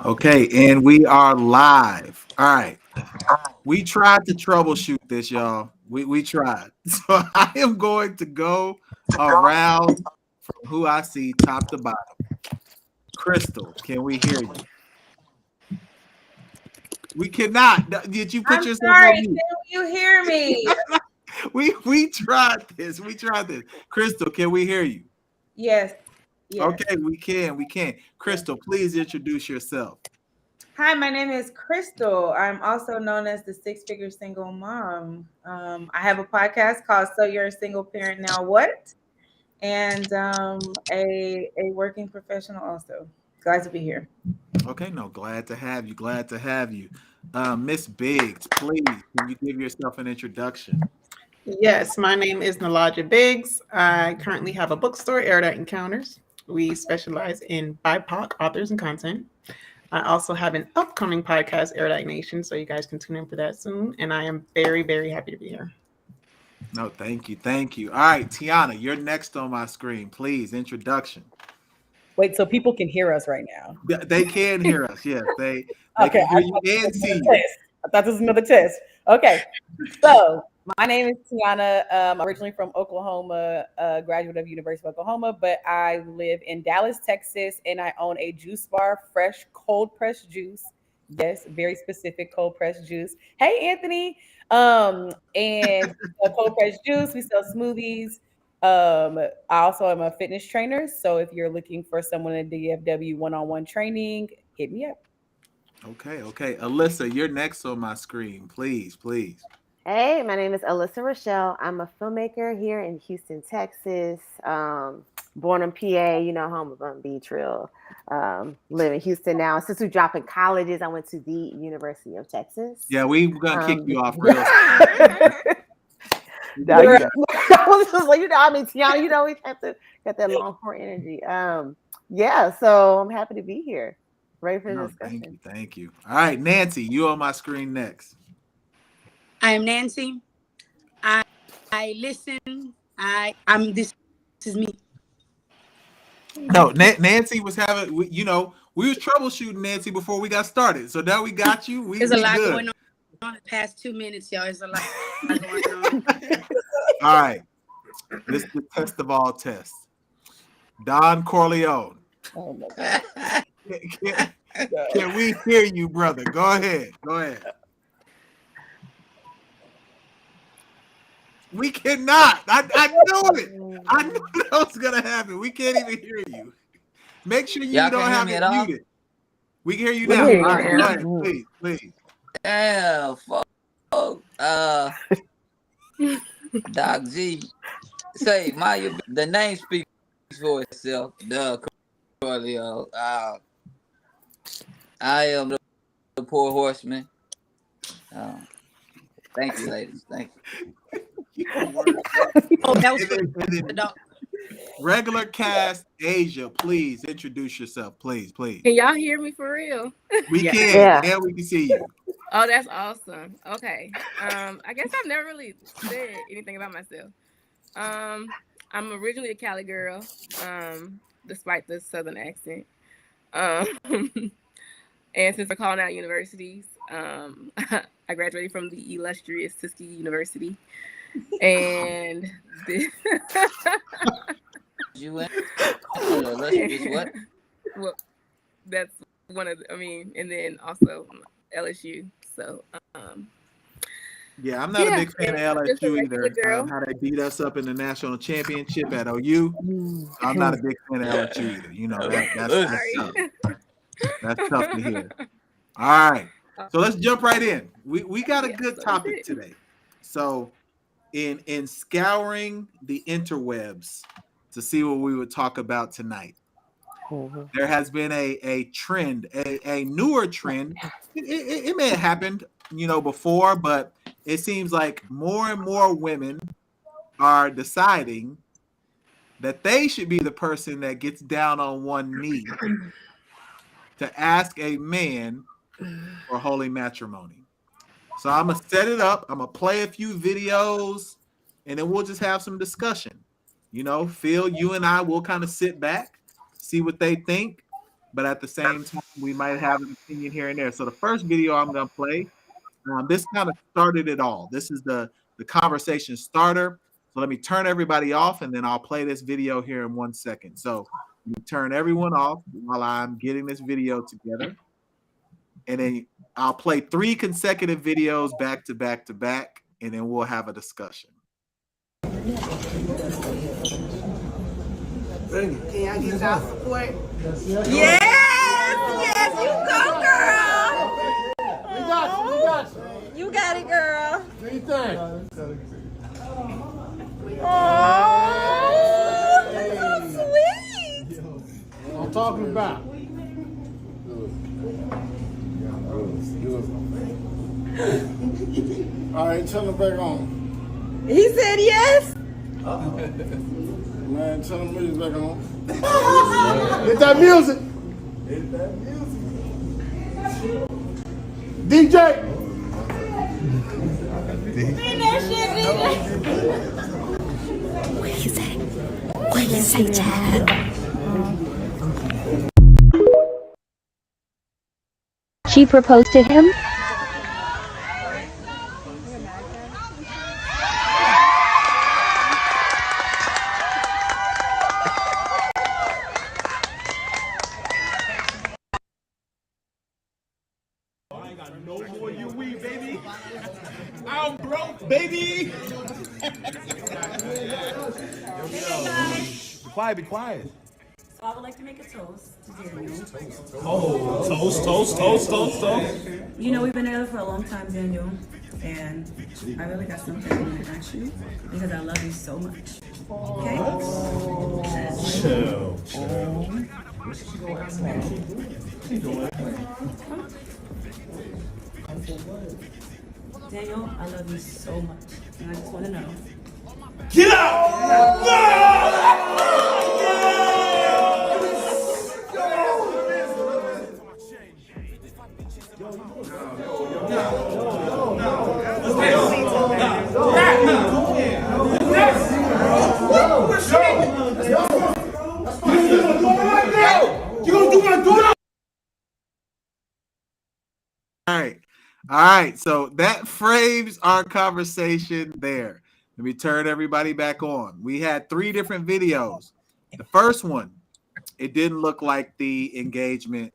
Okay, and we are live. All right. We tried to troubleshoot this, y'all. We tried. So I am going to go around from who I see top to bottom. Crystal, can we hear you? We cannot. Did you put I'm yourself sorry. on mute? Can you hear me? We tried this. We tried this. Crystal, can we hear you? Yes. Yes. Okay, we can. We can. Yes. Crystal, please introduce yourself. Hi, my name is Crystal. I'm also known as the Six Figure Single Mom. I have a podcast called So You're a Single Parent Now What? And a working professional also. Glad to be here. Okay, no, glad to have you. Glad to have you. Miss Biggs, please, can you give yourself an introduction? Yes, my name is Nalaja Biggs. I currently have a bookstore, Erudite Encounters. We specialize in BIPOC authors and content. I also have an upcoming podcast, Erudite Nation, so you guys can tune in for that soon. And I am very, very happy to be here. No, thank you. Thank you. All right, Tiana, you're next on my screen. Please, introduction. Wait, so people can hear us right now? They can hear us. Yes, they Okay, can hear you and see you. I thought this was another test. Okay, so my name is Tiana. Originally from Oklahoma, graduate of University of Oklahoma, but I live in Dallas, Texas, and I own a juice bar, fresh cold pressed juice. Yes, very specific cold pressed juice. Hey, Anthony. And a cold pressed juice. We sell smoothies. I also am a fitness trainer. So if you're looking for someone in DFW one-on-one training, hit me up. Okay. Alyssa, you're next on my screen. Please. Hey, my name is Alyssa Rochelle. I'm a filmmaker here in Houston, Texas. Born in PA, home of Beach Real. Live in Houston now. Since we dropped in colleges, I went to the University of Texas. Yeah, we're gonna kick you off real. I was just like, Tiana, we have to get that Longhorn energy. Yeah, so I'm happy to be here. Ready for the discussion. Thank you. All right, Nancy, you on my screen next. I am Nancy. I listen. This is me. No, Nancy was having, we was troubleshooting Nancy before we got started. So now we got you. There's a lot going on the past 2 minutes, y'all. There's a lot going on. All right. This is the test of all tests. Don Corleone. Oh my God. Can we hear you, brother? Go ahead. We cannot. I knew it. I knew that was gonna happen. We can't even hear you. Make sure you don't have it muted. We can hear you now. All right, go ahead, please. Damn, fuck. Doc G. Say, the name speaks for itself. Doug Corleone. I am the poor horseman. Thank you, ladies. Thank you. Oh, that was the dog. Regular cast Asia, please introduce yourself, please. Can y'all hear me for real? We can. Yeah, we can see you. Oh, that's awesome. Okay. I guess I've never really said anything about myself. I'm originally a Cali girl, despite the Southern accent. And since we're calling out universities, I graduated from the illustrious Tuskegee University. And You went illustrious what? Well, that's one of and then also LSU. So yeah, I'm not a big fan of LSU either. How they beat us up in the national championship at OU. I'm not a big fan of LSU either. That's tough to hear. All right. So let's jump right in. We got a good topic today. So in scouring the interwebs to see what we would talk about tonight, there has been a trend, a newer trend. It may have happened, before, but it seems like more and more women are deciding that they should be the person that gets down on one knee to ask a man for holy matrimony. So I'm going to set it up. I'm going to play a few videos, and then we'll just have some discussion. Phil, you and I will kind of sit back, see what they think, but at the same time, we might have an opinion here and there. So the first video I'm going to play, this kind of started it all. This is the conversation starter. So let me turn everybody off, and then I'll play this video here in 1 second. So you turn everyone off while I'm getting this video together. And then I'll play 3 consecutive videos back to back to back, and then we'll have a discussion. Can y'all get y'all support? Yes, you go, girl. We got you. You got it, girl. What do you think? Oh, that's so sweet. What I'm talking about. All right, turn it back on. He said yes. Man, tell them music back on. Hit that music. Hit that music. DJ. Bring that shit, What you say, child? She proposed to him? No more you we, baby. I'm broke, baby. Be quiet, be quiet. So I would like to make a toast to Daniel. Oh, toast. You know, we've been together for a long time, Daniel, and I really got something I want to ask you because I love you so much. Okay? Chill. Daniel, I love you so much, and I just want to know. Get out! All right. So that frames our conversation there. Let me turn everybody back on. We had 3 different videos. The first one, it didn't look like the engagement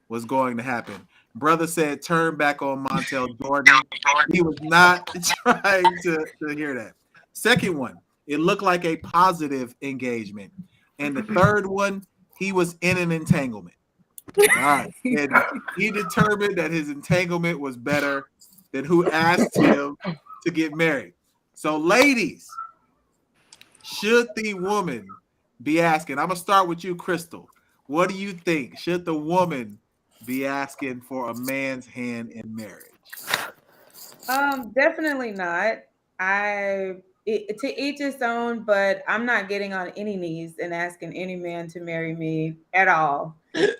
was going to happen. Brother said, turn back on Montel Jordan. He was not trying to hear that. Second one, it looked like a positive engagement. And the third one, he was in an entanglement. All right. And he determined that his entanglement was better than who asked him to get married. So, ladies, should the woman be asking? I'm going to start with you, Crystal. What do you think? Should the woman be asking for a man's hand in marriage? Definitely not. To each his own, but I'm not getting on any knees and asking any man to marry me at all.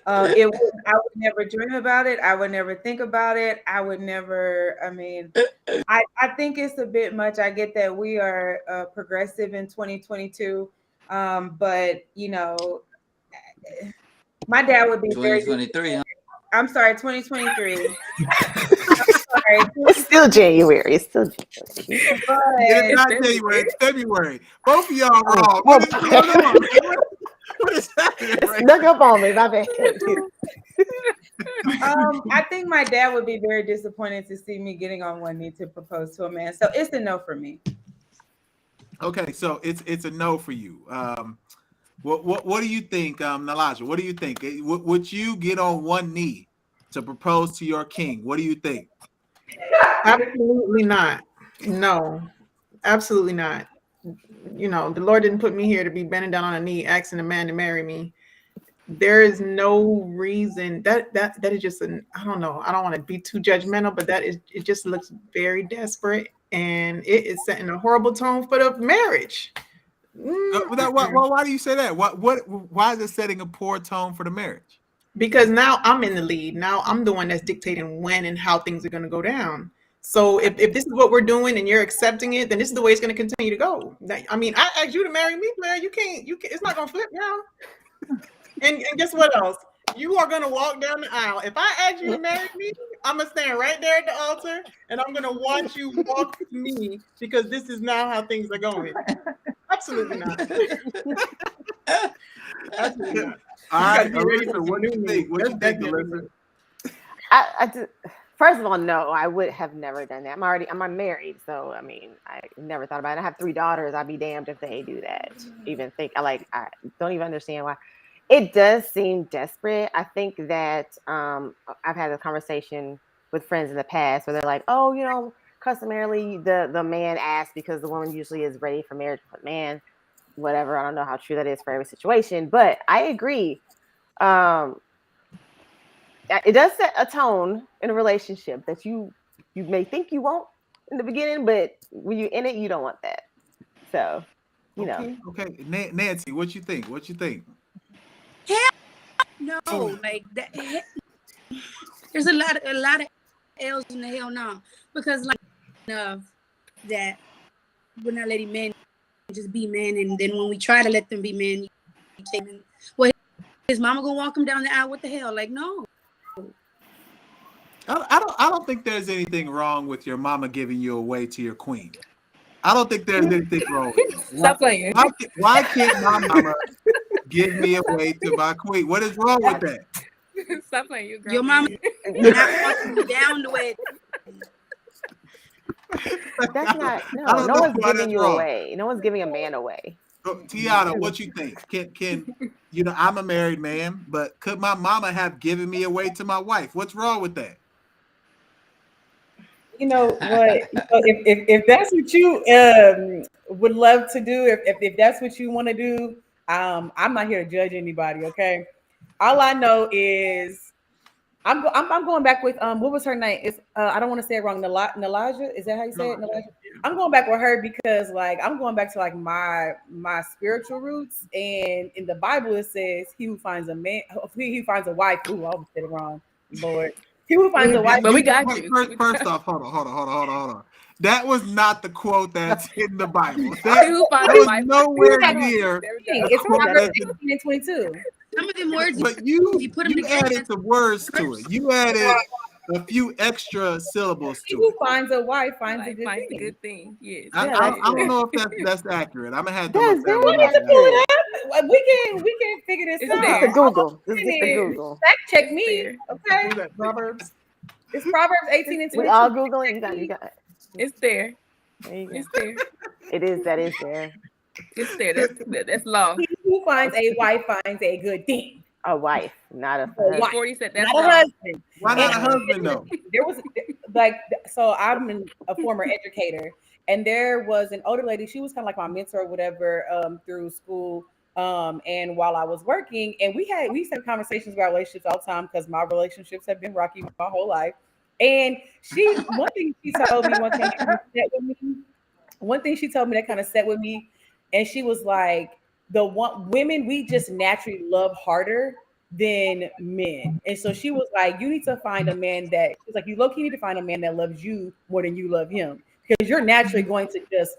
I would never dream about it. I would never think about it. I would never. I mean, I think it's a bit much. I get that we are progressive in 2022, but you know, my dad would be 2023, huh? I'm sorry, 2023. It's still January. It's not January. It's February. Both of y'all wrong. What is going on? What is happening? It snuck up on me. My bad. I think my dad would be very disappointed to see me getting on one knee to propose to a man. So it's a no for me. Okay, so it's a no for you. What do you think, Nalaja? What do you think? Would you get on one knee to propose to your king? What do you think? Absolutely not. No, absolutely not. You know, the Lord didn't put me here to be bending down on a knee asking a man to marry me. There is no reason that is just I don't know. I don't want to be too judgmental, but it just looks very desperate, and it is setting a horrible tone for the marriage. Why do you say that? Why is it setting a poor tone for the marriage? Because now I'm in the lead. Now I'm the one that's dictating when and how things are going to go down. So if this is what we're doing and you're accepting it, then this is the way it's going to continue to go. I mean, I asked you to marry me, man. You can't. It's not going to flip now. And guess what else? You are going to walk down the aisle. If I ask you to marry me, I'm going to stand right there at the altar and I'm going to watch you walk with me because this is now how things are going. Absolutely not. Absolutely not. All right, Alyssa, what do you think? What do you think, Alyssa? First of all, no, I would have never done that. I'm married, so I mean, I never thought about it. I have 3 daughters. I'd be damned if they do that. Even think I don't even understand why. It does seem desperate. I think that I've had a conversation with friends in the past where they're like, oh, you know, customarily the man asks because the woman usually is ready for marriage with the man. Whatever. I don't know how true that is for every situation, but I agree. It does set a tone in a relationship that you may think you won't in the beginning, but when you're in it, you don't want that. So, you know. Okay. Nancy, what you think? What you think? No, like that. There's a lot of L's in the hell no, because like that we're not letting men just be men, and then when we try to let them be men, you take them. Well, his mama gonna walk him down the aisle? What the hell? Like no. I don't think there's anything wrong with your mama giving you away to your queen. I don't think there's anything wrong with that. Stop playing. Why can't my mama give me away to my queen? What is wrong with that? Stop playing. You Your mama not walking you down the way. That's not I no don't know one's why giving that's you wrong. away. No one's giving a man away. So, Tiana, what you think? Can you know I'm a married man, but could my mama have given me away to my wife? What's wrong with that? You know what? If that's what you would love to do, if that's what you want to do, I'm not here to judge anybody. Okay, all I know is I'm going back with what was her name? It's I don't want to say it wrong. Nalaja, is that how you say it? Nalaja? I'm going back with her because like I'm going back to like my spiritual roots, and in the Bible it says he who finds a man, he who finds a wife. Ooh, I almost said it wrong, Lord. He who finds a wife. But we got you. First off, hold on. That was not the quote that's in the Bible. Who That finds a was wife? nowhere near. It's Proverbs 18 and 22. Some of them words, But you put them together. added some words to it. You added a few extra syllables He to who it. finds a wife finds a Like, good finds a thing. good thing. Yes. I don't know if that's accurate. I'm gonna have to That's look that very one up. accurate. We can figure this It's out. there. It's the Google. All Let's you get the need is Google. fact check It's me, there. okay? Who's that? Proverbs? It's Proverbs 18 and 22. We all Googling. You got it. It's there. There you go. It's there. It is. That is there. It's there. That's law. He who finds a wife finds a good thing. A wife, not a wife. husband. 40 said that's Not a law. husband. Why not a And husband though? there was like, so I'm a former educator, and there was an older lady. She was kind of like my mentor or whatever through school. And while I was working, and we used to have conversations about relationships all the time because my relationships have been rocky my whole life. And one thing she told me that kind of set with me, and she was like, women, we just naturally love harder than men. And so she was like, you need to find a man that, she's like, you low-key need to find a man that loves you more than you love him, because you're naturally going to just,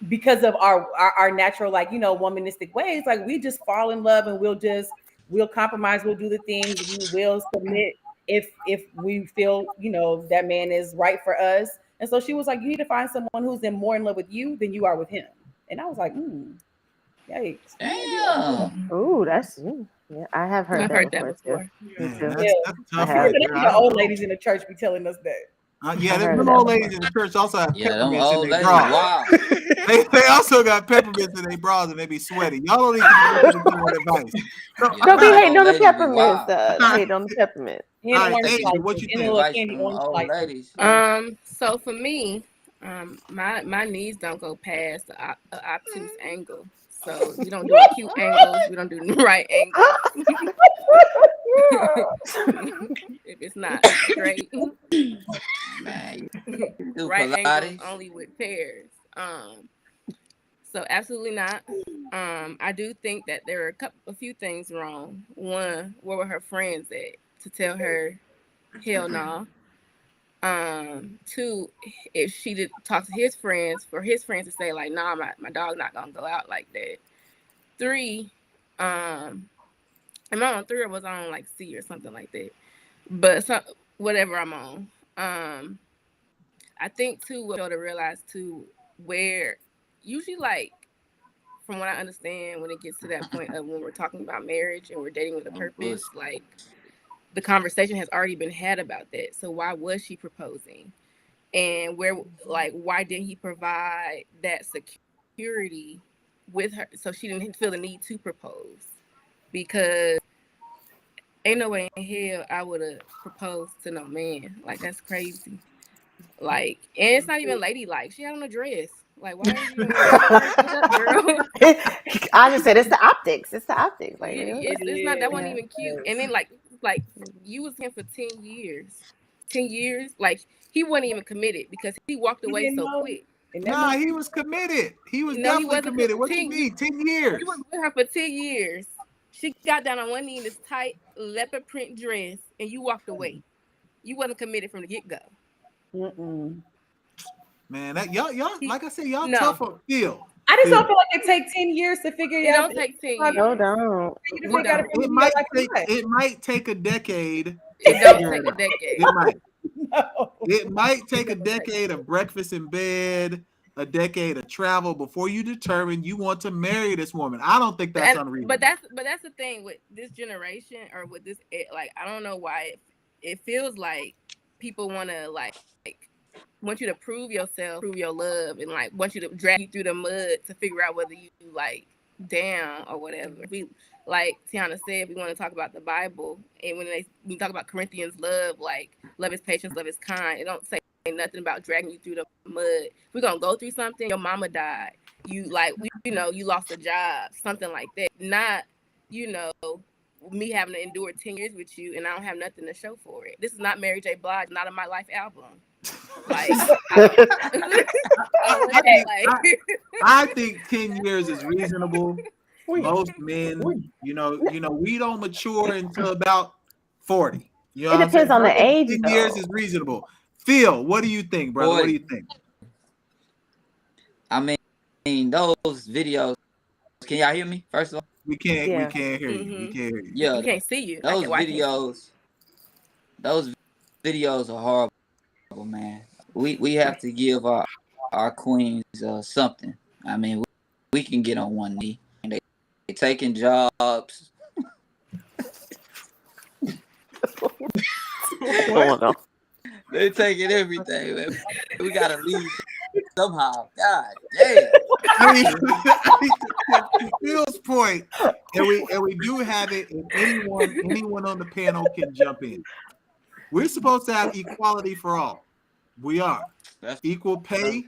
because of our natural, like, you know, womanistic ways, like we just fall in love and we'll compromise, we'll do the things, we will submit if we feel, you know, that man is right for us. And so she was like, you need to find someone who's more in love with you than you are with him. And I was like, yikes. Damn. Ooh, that's yeah. I have heard I've that heard before, that before. too. Me Man, too. that's tough. have. Right But there. the old ladies in the church be telling us that. Yeah, I heard them that old before. ladies in the church also have Yeah, them peppermints in old their ladies. bras. Wow. They also got peppermints in their bras and they be sweaty. Y'all don't need to be listening to that advice. Yeah, Don't be them hating old on the ladies be peppermints. wild. Hate on the peppermint. And All right, orange Asia, slices, what you and think? little Advice candy from orange old slices. ladies. So for me, my knees don't go past the obtuse angle. So we don't do acute angles. We don't do right angles. If it's not straight, Man, you do right angle Pilates. only with pairs. So absolutely not. I do think that there are a few things wrong. One, where were her friends at to tell her, hell no? Two, if she did talk to his friends, for his friends to say like, nah, my dog not gonna go out like that. Three, am I on 3 or was I on like C or something like that? But whatever I'm on. I think too, we'll to realize too, where usually, like, from what I understand, when it gets to that point of when we're talking about marriage and we're dating with a purpose, like the conversation has already been had about that. So why was she proposing? And why didn't he provide that security with her so she didn't feel the need to propose? Because ain't no way in hell I would have proposed to no man. Like, that's crazy. Like, and it's not even ladylike. She had on a dress. Like, why are you girl? I just said it's the optics. It's the optics. Like It's not, that wasn't even cute. And then like you was here for 10 years. 10 years, like he wasn't even committed because he walked He away didn't so know. quick. Nah, he was committed. He was No, he definitely wasn't committed. What you 10 mean? 10 years. He was with her for 10 years. She got down on one knee in this tight leopard print dress, and you walked away. You wasn't committed from the get-go. Man, that y'all, like I said, y'all No. tough on Phil. I just don't feel like it takes 10 years to figure It it out. don't take 10 No, years. don't. It might take a decade. It don't take a decade. It might. It might take a decade of breakfast in bed, a decade of travel before you determine you want to marry this woman. I don't think that's unreasonable. But that's the thing with this generation or with this, like, I don't know why it feels like people want to like want you to prove yourself, prove your love, and like want you to drag you through the mud to figure out whether you like down or whatever. We, like Tiana said, we want to talk about the Bible, and when we talk about Corinthians love, like love is patience, love is kind. It don't say nothing about dragging you through the mud. We're gonna go through something. Your mama died. You like, you lost a job, something like that. Not, me having to endure 10 years with you, and I don't have nothing to show for it. This is not Mary J. Blige, not a My Life album. Like, I think 10 years is reasonable. Most men, we don't mature until about 40. It depends on the age. 10 years is reasonable. Phil, what do you think, brother? What do you think? I mean, those videos. Can y'all hear me? First of all, we can't hear you. We can't hear you. Yeah, we can't see you. Those videos are horrible, man. We have to give our queens something. I mean, we can get on one knee. And they taking jobs. They taking everything, man. We gotta leave somehow. God damn. I mean, to Phil's point, and we do have it, and anyone on the panel can jump in. We're supposed to have equality for all. We are. That's equal pay.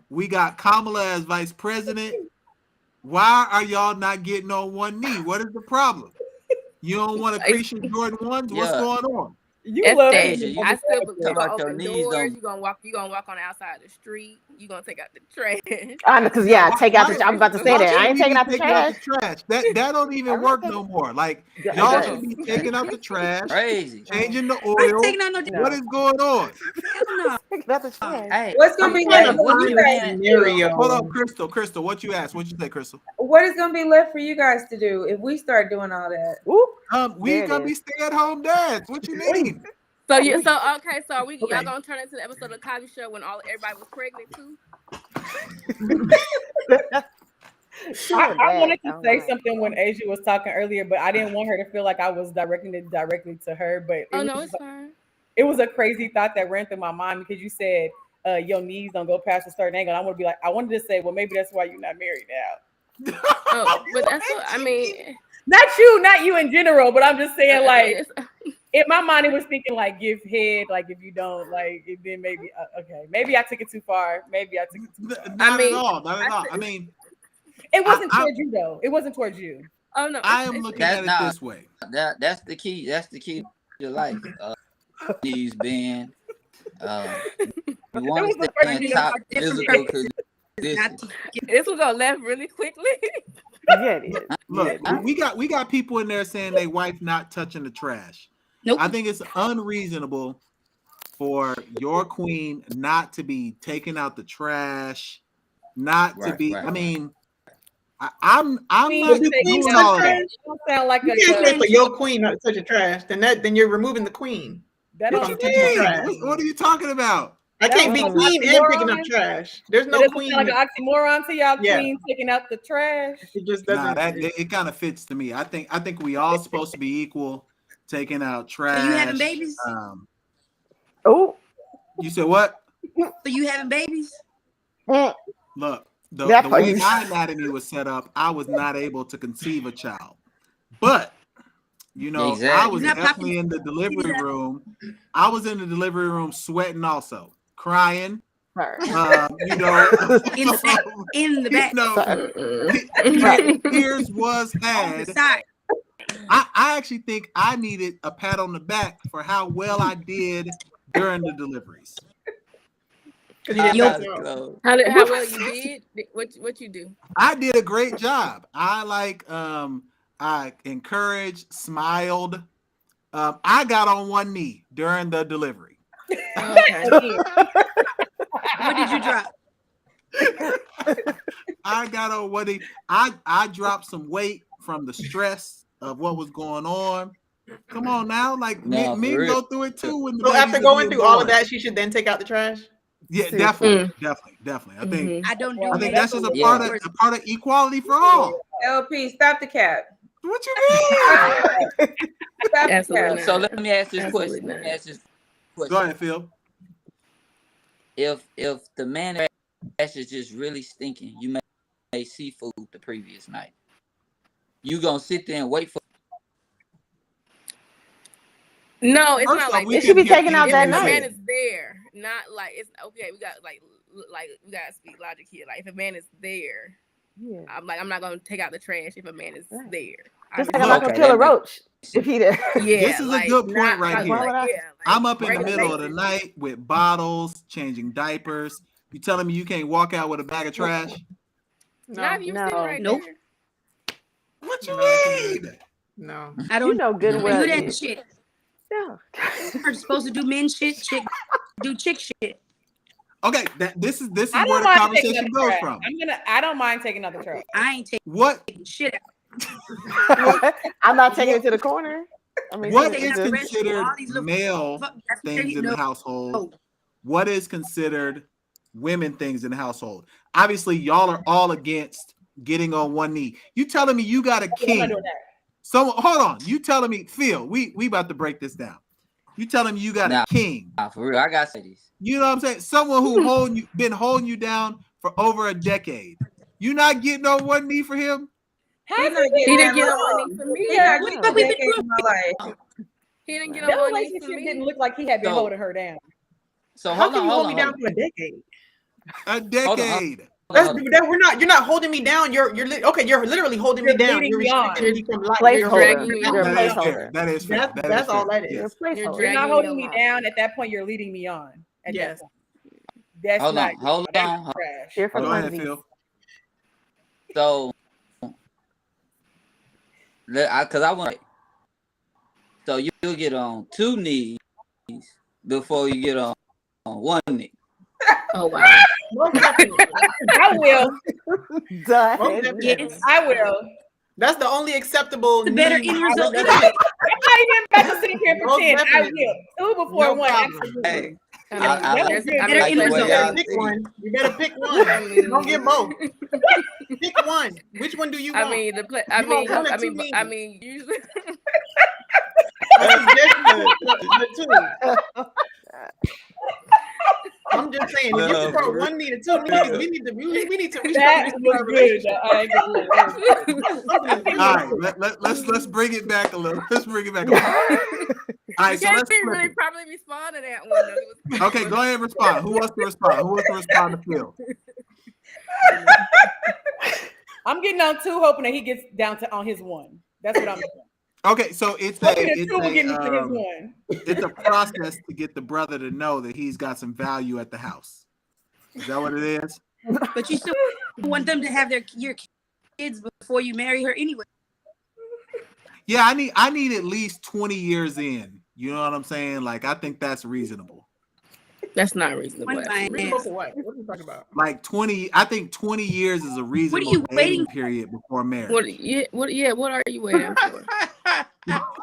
We got Kamala as vice president. Why are y'all not getting on one knee? What is the problem? You don't want to appreciate Jordan 1s? What's going on? You love it. I still believe you're gonna open doors. You're gonna walk on the outside of the street. You're gonna take out the trash. I know, because take out the. I'm about to say that. I ain't taking out the trash. That don't even work no more. Like, y'all should be taking out the trash, crazy, changing the oil. What is going on? What's gonna be left? Hold on, Crystal. What you asked? What you say, Crystal? What is gonna be left for you guys to do if we start doing all that? We gonna be stay-at-home dads. What you mean? So y'all gonna turn into the episode of Cosby Show when everybody was pregnant too? I wanted to say something when Asia was talking earlier, but I didn't want her to feel like I was directing it directly to her. But it's fine. It was a crazy thought that ran through my mind because you said your knees don't go past a certain angle. I want to be like, I wanted to say, well, maybe that's why you're not married now. But that's what I mean. Not you in general, but I'm just saying, like, in my mind, it was thinking like give head, like if you don't, like, then maybe maybe I took it too far. Maybe I took it too far. Not at all. I mean, it wasn't towards you though. It wasn't towards you. Oh no, I am looking at it this way. That's the key. That's the key to life. These being, we want to stay in top physical condition. This will go left really quickly. Yeah, it is. Look, we got people in there saying they wife not touching the trash. Nope. I think it's unreasonable for your queen not to be taking out the trash, not to be. I mean, I'm not doing all that. Don't sound like you can't say for your queen not to touch the trash. Then you're removing the queen. What are you talking about? I can't be queen and picking up trash. There's no queen. Like an oxymoron to y'all, queen taking out the trash. It just doesn't. It kind of fits to me. I think we all supposed to be equal, taking out trash. Are you having babies? You said what? Are you having babies? Look, the way my anatomy was set up, I was not able to conceive a child. But exactly. I was definitely in the delivery room. I was in the delivery room sweating also. Crying, in the back. Tears was had. I actually think I needed a pat on the back for how well I did during the deliveries. You didn't Yo. pass out. How well you did? What you do? I did a great job. I encouraged, smiled. I got on one knee during the delivery. Okay. What did you drop? I got on one knee. I dropped some weight from the stress of what was going on. Come on now, like No, men for real. go through it too. When the So after babies are going being through all of born. that, she should then take out the trash. Yeah, Seriously. definitely. I think I don't do I think men. that's just a Yeah. part of equality for all. LP, stop the cap. What you mean? Stop Absolutely the not. cap. So let me ask this Absolutely question. Let me not. ask this question. Go ahead, Phil. If the man trash is just really stinking, you made seafood the previous night. You gonna sit there and wait for? No, it's First not off, like we It should be couldn't taken get out that if a night. man is there, not like it's okay. We got like we gotta speak logic here. Like if a man is there, Yeah. I'm not gonna take out the trash if a man is Right. there. Just I like I'm not gonna Okay, kill a that makes roach if he did. yeah, This is a like, good point not right like- here. Why would I? like, I'm up in the regular middle of the basis. night with bottles, changing diapers. You telling me you can't walk out with a bag of trash? Not if you're sitting No. right Nope. there. What you No. mean? No. I You don't know good and well. do that you- shit. No. We're supposed to do men shit, chick do chick shit. Okay, this is I where don't the mind taking conversation out the goes trash. from. I don't mind taking out the trash. I ain't What taking shit out. I'm not taking it to the corner. I mean, what it's is just- considered all these little male Fuck, that's what things you in the know. household? What is considered women things in the household? Obviously, y'all are all against getting on one knee. You telling me you got a I'm not king? doing that. So hold on. You telling me, Phil? We about to break this down. You telling me you got Nah. a king? Nah, for real, I gotta say this. You know what I'm saying? Someone who been holding you down for over a decade. You not getting on one knee for him? He's not He getting didn't that get on long. one knee for me. Yeah, No. I got a decade in my life. He didn't get That on one knee for relationship me. didn't look like he had been So- holding her down. So How hold can on, you hold hold on, me hold down for a decade? A decade. You're not holding me down. You're literally holding me You're down. leading You're me on. restricting me from life. You're dragging Placeholder. me You're a on. That is fair. placeholder. That is fair. That is That's fair. all that You're a is. placeholder. You're dragging not me holding me along. down. At that point, you're leading me on. At Yes. that point. That's Hold not on, hold that's on. trash. Here for Go the ahead, funsies. Phil. So, because I want. So you'll get on two knees before you get on one knee. Oh wow. Most definitely. I will. Duh. Most definitely. Yes. I will. That's the only acceptable. The better knee. end result. That's I'm it. not even about to sit here and Most pretend. I definitely. will. 2 before No 1. problem. Absolutely. Hey, I I mean, like- I Better like end the way result. y'all Pick see. one. You better pick one. I mean, Don't get both. Pick one. Which one do you want? I mean, You want one or two knees? usually. I suggest the two. I'm just saying, if you No, prefer for one knee to two knees, we need to That restructure was our good. relationship. I ain't gonna lie. All right, let's bring it back a little. Let's bring it back a little. All right, You so can't let's flip really it. probably respond to that one. Though. Okay, go ahead and respond. Who wants to respond? Who wants to respond to Phil? I'm getting on 2, hoping that he gets down to on his 1. That's what I'm doing. Okay, so it's Hoping that 2 will get me to his 1. it's a process to get the brother to know that he's got some value at the house. Is that what it is? But you still want them to have your kids before you marry her anyway. Yeah, I need at least 20 years in. You know what I'm saying? Like, I think that's reasonable. That's not reasonable. One man. Reasonable for what? What are you talking about? Like 20, I think 20 years is a reasonable you dating waiting for? period before marriage. What are you waiting for?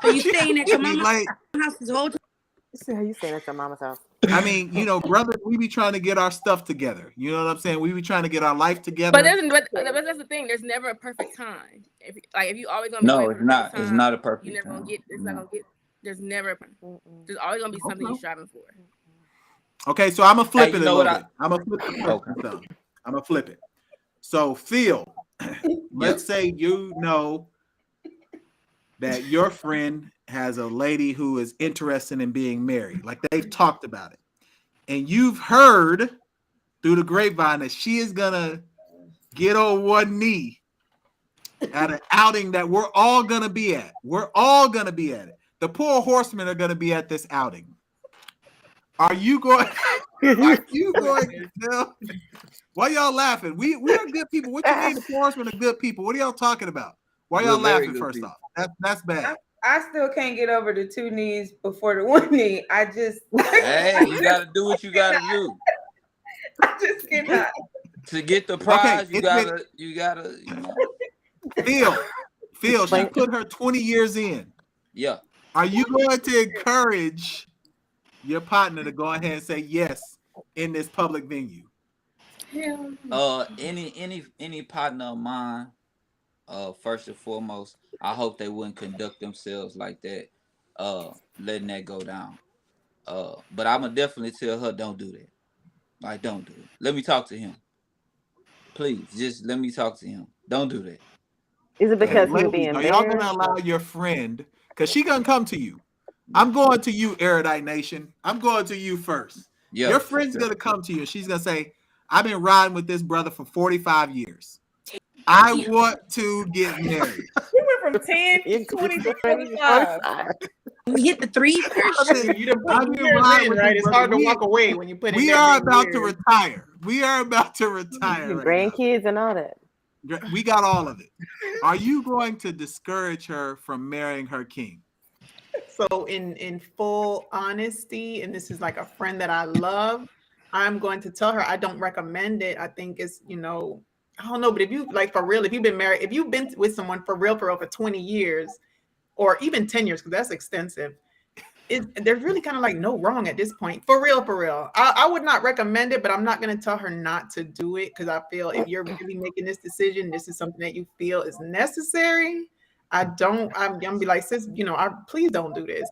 So you staying at your mama's Like, house this whole time? See how you saying at your mama's house. I mean, you know, brothers, we be trying to get our stuff together. You know what I'm saying? We be trying to get our life together. But that's the thing. There's never a perfect time. If you always gonna be No, waiting it's for the not. perfect It's time, not a perfect you're never gonna time. get. It's not gonna get. There's never. There's always gonna be something you're striving for. Okay, so I'm gonna flip Hey, it you a know little what bit. I'm gonna flip it. Okay. I'm gonna flip it. So, Phil, let's say you know that your friend has a lady who is interested in being married, like they've talked about it, and you've heard through the grapevine that she is gonna get on one knee at an outing that we're all gonna be at. We're all gonna be at it. The poor horsemen are gonna be at this outing. Are you going? Are you going to tell? Why y'all laughing? We are good people. What you mean the poor horsemen are good people? What are y'all talking about? Why y'all laughing? First off, that's bad. I still can't get over the 2 knees before the 1 knee. I just Hey, you gotta do what you gotta do. I just cannot. To get the prize, Okay, you gotta, you know. Phil, she put her 20 years in. Yeah. Are you going to encourage your partner to go ahead and say yes in this public venue? Any partner of mine, first and foremost, I hope they wouldn't conduct themselves like that, letting that go down. But I'ma definitely tell her don't do that. Like, don't do it. Let me talk to him. Please, just let me talk to him. Don't do that. Is it because he's ladies, being are y'all embarrassed? gonna allow your friend? Because she gonna come to you. I'm going to you, Erudite Nation. I'm going to you first. Yeah, your friend's gonna come to you and she's gonna say, I've been riding with this brother for 45 years. I want to get married. We went from 10 to 20 to 25. We hit the 3 first. You done put years in, right? It's hard to walk away when you put in. We are about to retire. We are about to retire. Right, grandkids and all that. We got all of it. Are you going to discourage her from marrying her king? So in full honesty, and this is like a friend that I love, I'm going to tell her I don't recommend it. I think it's, I don't know, but if you like for real, if you've been married, if you've been with someone for real for 20 years or even 10 years, because that's extensive, there's really kind of like no wrong at this point. For real. I would not recommend it, but I'm not going to tell her not to do it because I feel if you're really making this decision, this is something that you feel is necessary. I'm gonna be like, sis, please don't do this.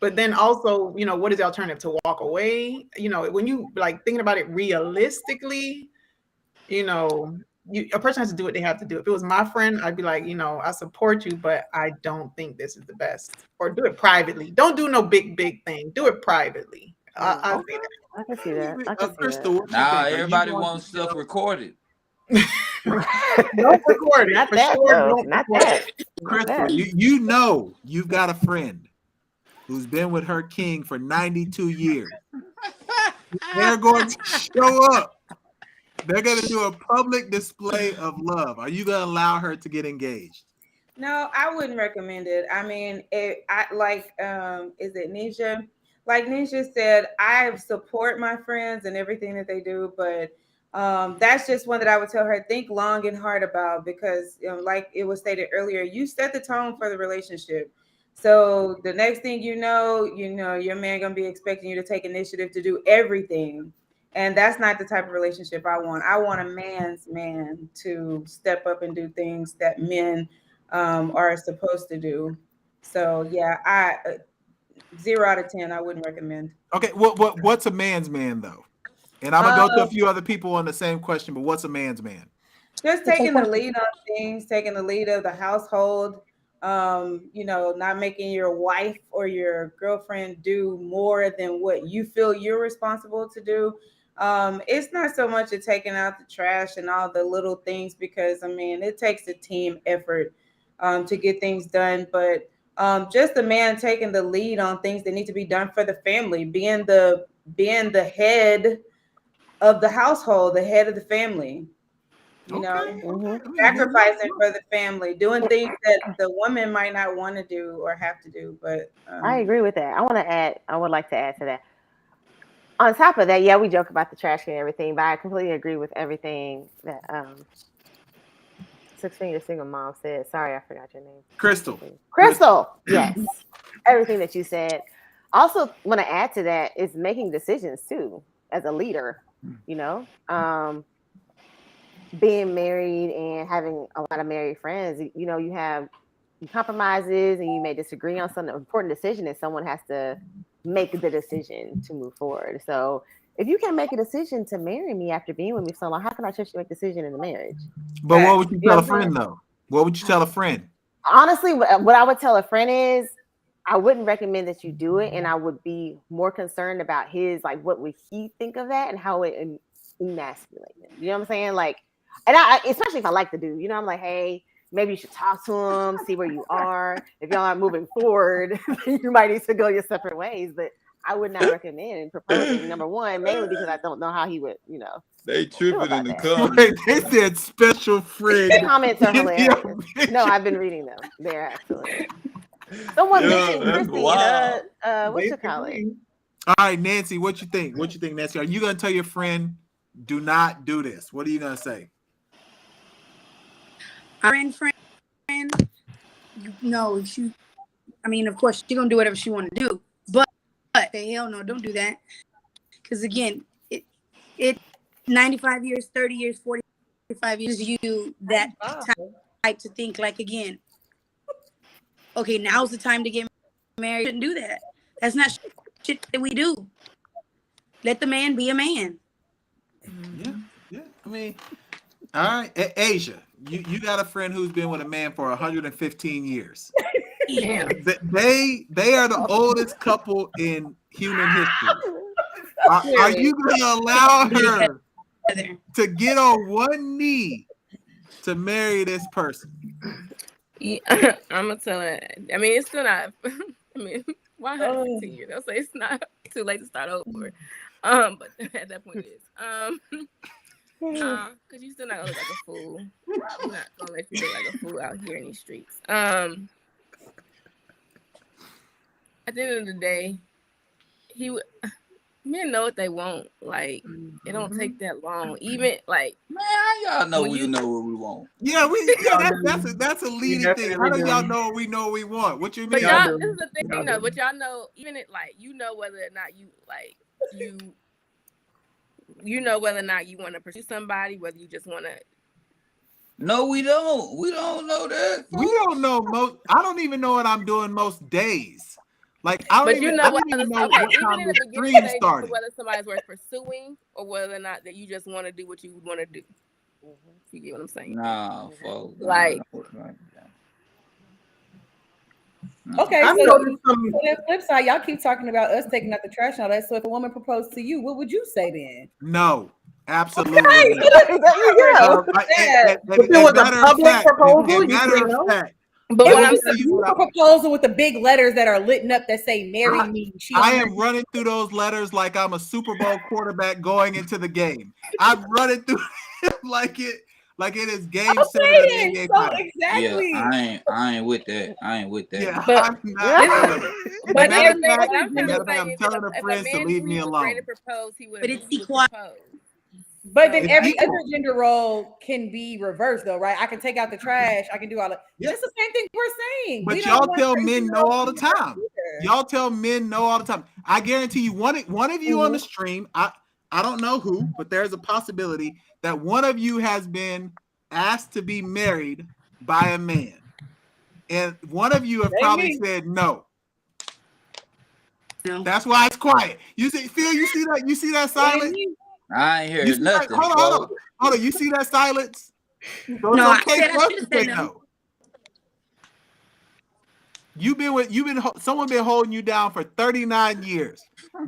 But then also, what is the alternative? To walk away? When you like thinking about it realistically, a person has to do what they have to do. If it was my friend, I'd be like, I support you, but I don't think this is the best. Or do it privately. Don't do no big thing. Do it privately. I say that. I can see that. I can see Crystal, that. Nah, everybody wants stuff recorded. Don't record it. Not For that, sure, though. don't Not record that. it. Crystal, you know you've got a friend who's been with her king for 92 years. They're going to show up. They're going to do a public display of love. Are you going to allow her to get engaged? No, I wouldn't recommend it. I mean, is it Nisha? Like Nisha said, I support my friends and everything that they do, but that's just one that I would tell her, think long and hard about, because like it was stated earlier, you set the tone for the relationship. So the next thing you know, your man gonna be expecting you to take initiative to do everything. And that's not the type of relationship I want. I want a man's man to step up and do things that men are supposed to do. So yeah, 0 out of 10, I wouldn't recommend. Okay, what's a man's man though? And I'm gonna go to a few other people on the same question, but what's a man's man? Just taking the lead on things, taking the lead of the household. Not making your wife or your girlfriend do more than what you feel you're responsible to do. It's not so much of taking out the trash and all the little things, because it takes a team effort to get things done. But just the man taking the lead on things that need to be done for the family, being the head of the household, the head of the family. Sacrificing for the family, doing things that the woman might not want to do or have to do. But I agree with that. I would like to add to that. On top of that, yeah, we joke about the trash can and everything, but I completely agree with everything that Six Finger Single Mom said. Sorry, I forgot your name. Crystal, yes. Everything that you said. Also, want to add to that is making decisions too, as a leader, being married and having a lot of married friends, you have compromises and you may disagree on some important decision, and someone has to make the decision to move forward. So if you can't make a decision to marry me after being with me so long, how can I trust you to make a decision in the marriage? But what would you tell a friend though? What would you tell a friend? Honestly, what I would tell a friend is I wouldn't recommend that you do it, and I would be more concerned about what would he think of that and how it emasculates him. You know what I'm saying? Like, and I, especially if I like the dude, I'm like, hey, maybe you should talk to him, see where you are. If y'all aren't moving forward, you might need to go your separate ways. But I would not recommend proposing. Number one, mainly because I don't know how he would, They tripping in the that. comments. Wait, they said special friend. The comments are hilarious. Yeah. No, I've been reading them. They're excellent. Someone mentioned that's Christy wild. in what you call it? All right, Nancy, what you think? What you think, Nancy? Are you gonna tell your friend, do not do this? What are you gonna say? Friend, no, of course she's gonna do whatever she want to do, but the hell no, don't do that. Because again, it 95 years, 30 years, 45 years, you that type to think like again. Okay, now's the time to get married. Shouldn't do that. That's not shit that we do. Let the man be a man. Yeah. I mean, all right, Asia, you got a friend who's been with a man for 115 years. Yeah. They are the oldest couple in human history. Are you going to allow her to get on one knee to marry this person? Yeah, I'm gonna tell her. I mean, it's still not. I mean, why 115 years? They'll say it's not too late to start over. But at that point, it is. Because you're still not gonna look like a fool. You're not gonna let you look like a fool out here in these streets. At the end of the day, men know what they want. Like, it don't take that long. Even like, Man, how y'all know when we know what we want? Yeah, that's a leading thing. How do y'all know we know what we want? What you mean? But y'all, this is the thing though. But y'all know, even it like whether or not you know whether or not you want to pursue somebody, whether you just want to. No, we don't. We don't know that. We don't know most. I don't even know what I'm doing most days. Like I don't But even, you know I what? don't even know Okay, what even time in the the beginning stream stages, started. whether somebody's worth pursuing or whether or not that you just want to do what you want to do. You get what I'm saying? Nah, folks. Like. Okay, I've so noticed on the flip side, y'all keep talking about us taking out the trash and all that. So if a woman proposed to you, what would you say then? No, absolutely. There you go. As If it was a matter of public fact, proposal, you matter say of no? fact, But If what it I'm was a saying, beautiful proposal with the big letters that are lit up that say "Marry me," I am running through those letters like I'm a Super Bowl quarterback going into the game. I'm running through it like it is game set of the then, NBA so Finals. exactly. Yeah, I ain't with that. I ain't with that. Yeah, But- I'm not. but Matter here's of the thing, fact, what I'm trying to say I'm is telling if the a friends to man leave knew me he was ready alone. to propose, he would But have it's he would equal. propose. But then It's every equal. other gender role can be reversed, though, right? I can take out the trash. I can do all of. Yeah. It's the same thing we're saying. But We don't y'all want tell crazy men no roles all the to be reversed time. either. Y'all tell men no all the time. I guarantee you, one of you on the stream, I don't know who, but there's a possibility that one of you has been asked to be married by a man, and one of you have probably said no. No. That's why it's quiet. You see, Phil, you see that silence? I ain't You heard see nothing. that? Hold on. You see that silence? So No, I it's okay said for I us should to have say said no. no. Someone been holding you down for 39 years.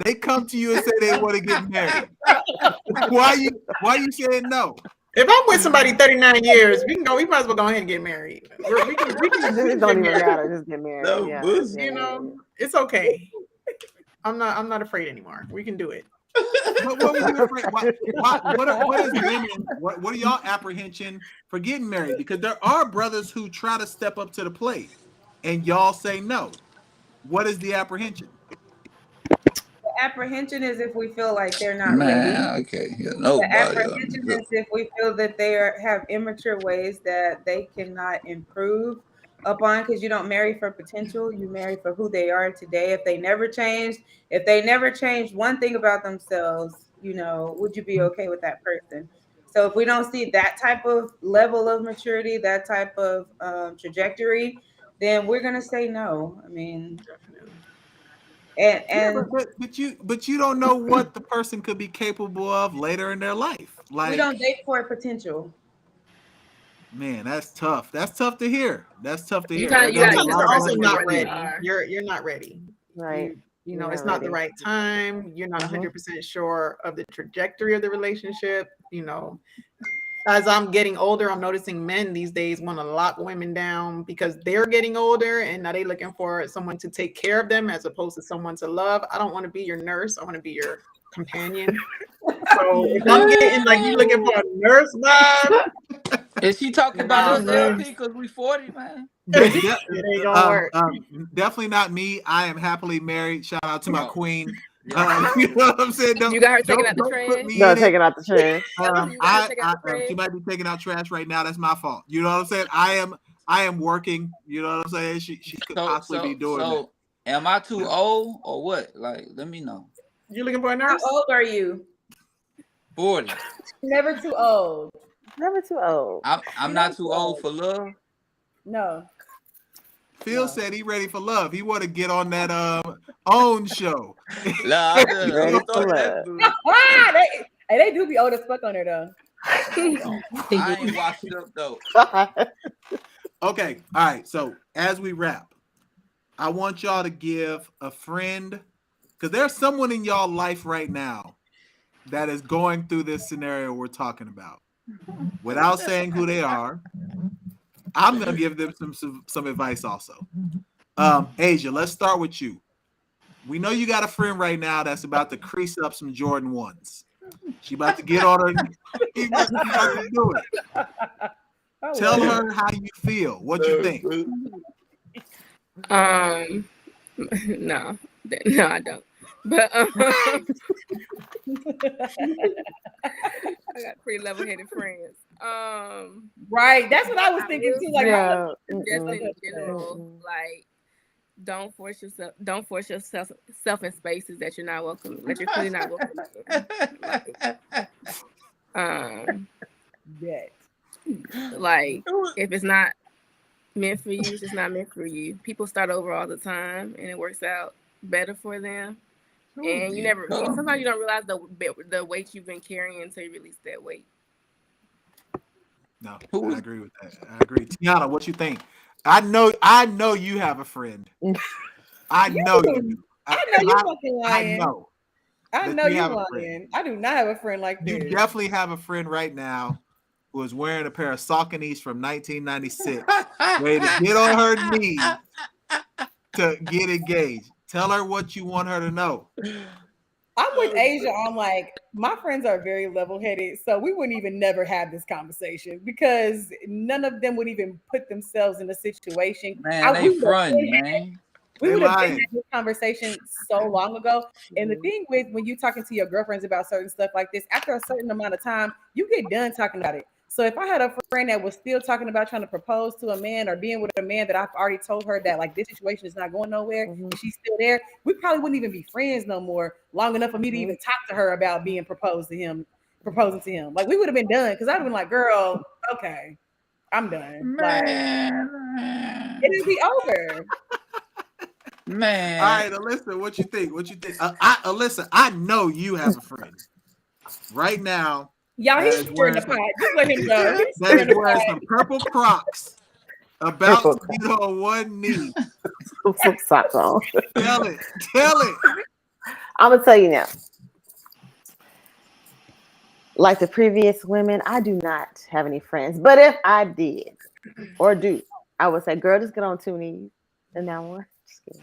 They come to you and say they want to get married. Why you saying no? If I'm with somebody 39 years, we might as well go ahead and get married. We can It don't even matter. Just get married. No, Yeah. pussy. You know, it's okay. I'm not afraid anymore. We can do it. What were you afraid? What is women? What are y'all apprehension for getting married? Because there are brothers who try to step up to the plate, and y'all say no. What is the apprehension? The apprehension is if we feel like they're not ready. Man, okay. Yeah, The nobody. apprehension is if we feel that they have immature ways that they cannot improve upon, because you don't marry for potential, you marry for who they are today. If they never changed one thing about themselves, would you be okay with that person? So if we don't see that type of level of maturity, that type of trajectory, then we're gonna say no. I mean, and but you don't know what the person could be capable of later in their life. Like, we don't date for potential. Man, that's tough. That's tough to hear. That's tough to hear. Sometimes You're also women not where they ready. are. You're not ready. Right. You know, You're it's not not the ready. right time. You're not 100% sure of the trajectory of the relationship. You know, as I'm getting older, I'm noticing men these days want to lock women down because they're getting older and now they're looking for someone to take care of them as opposed to someone to love. I don't want to be your nurse. I want to be your companion. So if I'm getting like you looking for a nurse vibe, Is she talking about us LP because we 40, man? it ain't gonna work. Definitely not me. I am happily married. Shout out to my queen. Yeah. You know what I'm saying? You got her taking out the Don't trash? put me No, in it. taking out the trash. She might be taking out trash right now. That's my fault. You know what I'm saying? I am working. You know what I'm saying? She could possibly be doing that. Am I too old or what? Like, let me know. You looking for a nurse? How old are you? 40. Never too old. Never too old. I'm not too old for love. No. Phil said he ready for love. He want to get on that own show. Nah, Ready for love. They do be old as fuck on there though. I ain't washed up though. Okay, all right. So as we wrap, I want y'all to give a friend, because there's someone in y'all life right now that is going through this scenario we're talking about. Without saying who they are, I'm gonna give them some advice also. Asia, let's start with you. We know you got a friend right now that's about to crease up some Jordan 1s. She about to get on her. She about to do it. Tell her how you feel. What you think? No, I don't. But I got pretty level-headed friends. Right, that's what I was thinking too. Like, Yeah. just in general, like, don't force yourself in spaces that you're not welcome, that you're clearly not welcome in. Like, if it's not meant for you, it's just not meant for you. People start over all the time, and it works out better for them. And you never. Sometimes you don't realize the weight you've been carrying until you release that weight. No, I agree with that. I agree. Tiana, what you think? I know you have a friend. I know you do. I know you fucking lying. I know you're lying. I do not have a friend like this. You definitely have a friend right now who is wearing a pair of Sauconys from 1996, ready to get on her knees to get engaged. Tell her what you want her to know. I'm with Asia on, like, my friends are very level-headed, so we wouldn't even never have this conversation because none of them would even put themselves in a situation. Man, they front, man. We would have been in this conversation so long ago. And the thing with when you're talking to your girlfriends about certain stuff like this, after a certain amount of time, you get done talking about it. So if I had a friend that was still talking about trying to propose to a man or being with a man that I've already told her that, like, this situation is not going nowhere, and she's still there, we probably wouldn't even be friends no more long enough for me to even talk to her about being proposing to him. Like, we would have been done because I'd have been like, girl, okay, I'm done. Man. Like, it'll be over. Man. All right, Alyssa, what you think? Alyssa, I know you have a friend right now. Y'all, he's stirring the pot. Just let him go. That is wearing some purple Crocs, about to get on one knee. Some socks on. Tell it. I'm gonna tell you now. Like the previous women, I do not have any friends. But if I did or do, I would say, girl, just get on 2 knees. And now what? Just kidding.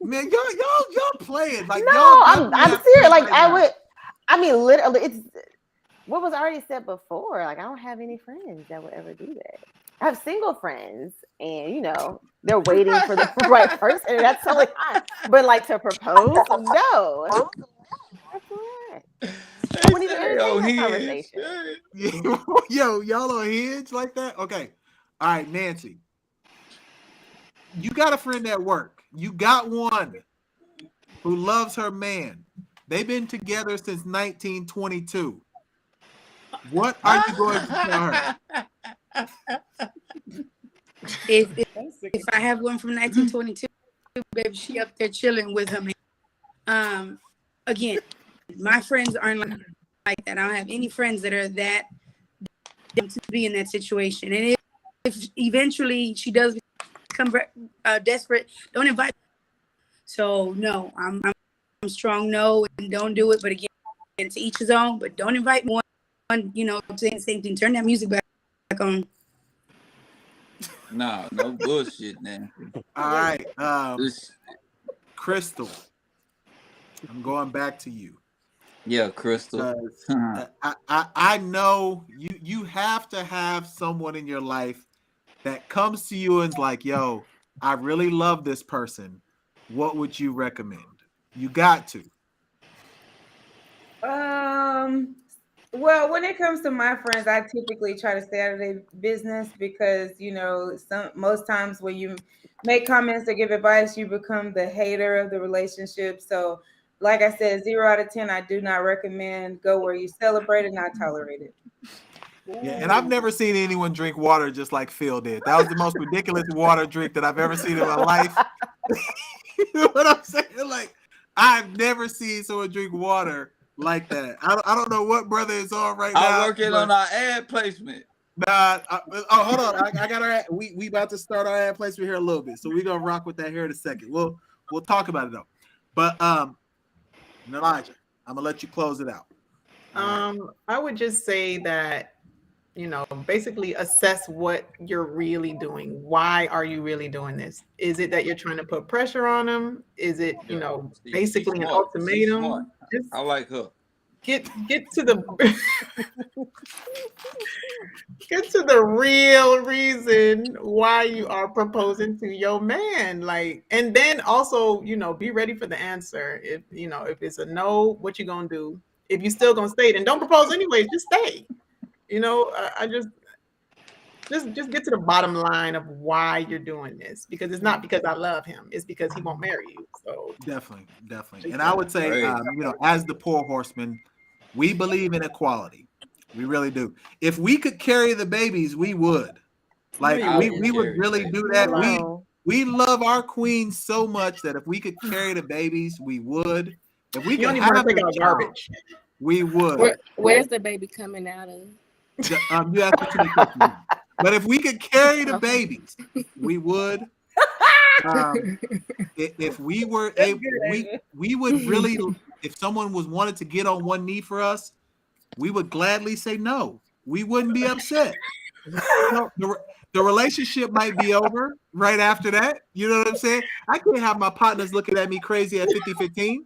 Man, y'all playing. Like, no, I'm serious. Like, literally, it's what was already said before. Like, I don't have any friends that would ever do that. I have single friends, and they're waiting for the right person, and that's totally fine. But like to propose, no. That's what. I wouldn't even entertain that conversation. Yo, y'all on Hinge like that? Okay. All right, Nancy. You got a friend at work. You got one who loves her man. They've been together since 1922. What are you going to tell her? If I have one from 1922, baby, she up there chilling with her man. Again, my friends aren't like that. I don't have any friends that are that to be in that situation. And if eventually she does become desperate, don't invite her. So no, I'm strong no, and don't do it. But again, to each his own. But don't invite me saying the same thing. Turn that music back on. No bullshit, man. All right, Crystal, I'm going back to you. Yeah, Crystal. I know you have to have someone in your life that comes to you and's like, yo, I really love this person. What would you recommend? You got to. Well, when it comes to my friends, I typically try to stay out of their business because most times when you make comments or give advice, you become the hater of the relationship. So, like I said, 0 out of 10, I do not recommend. Go where you celebrate it, not tolerate it. Yeah, and I've never seen anyone drink water just like Phil did. That was the most ridiculous water drink that I've ever seen in my life. You know what I'm saying? Like, I've never seen someone drink water like that. I don't know what brother is on right now. I'm working on our ad placement. Hold on. I got our we about to start our ad placement here a little bit, so we're gonna rock with that here in a second. We'll talk about it though. But Elijah, I'm gonna let you close it out. I would just say that, basically assess what you're really doing. Why are you really doing this? Is it that you're trying to put pressure on them? Is it, basically an ultimatum? I like her. Get to the get to the real reason why you are proposing to your man. Like, and then also, be ready for the answer. If it's a no, what you gonna do? If you still gonna stay, then don't propose anyways. Just stay. I just get to the bottom line of why you're doing this, because it's not because I love him. It's because he won't marry you. So definitely. And I would say, as the poor horseman, we believe in equality. We really do. If we could carry the babies, we would. Like, we would really do that. We love our queen so much that if we could carry the babies, we would. If we could have the garbage, we would. Where's the baby coming out of? You asked me too many questions. But if we could carry the babies, we would. If we were able, we would really. If someone wanted to get on one knee for us, we would gladly say no. We wouldn't be upset. The relationship might be over right after that. You know what I'm saying? I can't have my partners looking at me crazy at 50-15.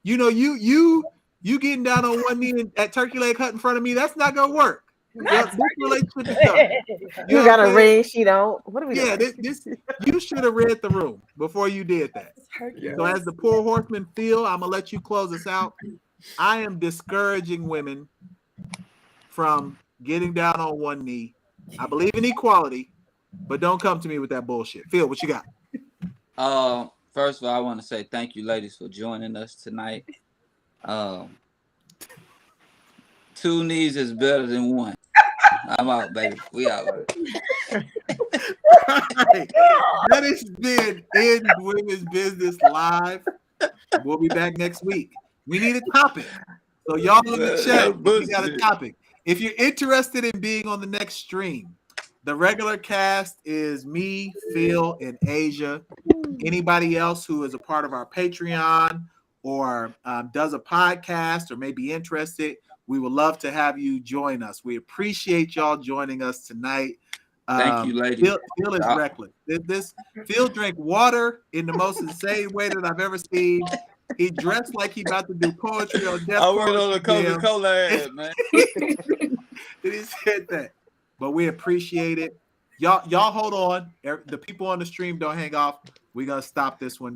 You getting down on one knee at Turkey Leg Hut in front of me, that's not gonna work. This relationship is done. You got a ring, she don't. What are we doing? This you should have read the room before you did that. So as the poor horseman feel, I'm gonna let you close us out. I am discouraging women from getting down on one knee. I believe in equality, but don't come to me with that bullshit. Phil, what you got? First of all, I want to say thank you, ladies, for joining us tonight. 2 knees is better than 1. I'm out, baby. We out. Right. That has been In Women's Business Live. We'll be back next week. We need a topic. So y'all in the chat, we got a topic. If you're interested in being on the next stream, the regular cast is me, Phil, and Asia. Anybody else who is a part of our Patreon or does a podcast or may be interested, we would love to have you join us. We appreciate y'all joining us tonight. Thank you, ladies. Phil is reckless. Phil drank water in the most insane way that I've ever seen. He dressed like he about to do poetry on Death. I worked on the Coca-Cola ad, man. And he said that. But we appreciate it. Y'all hold on. The people on the stream don't hang off. We're gonna stop this one.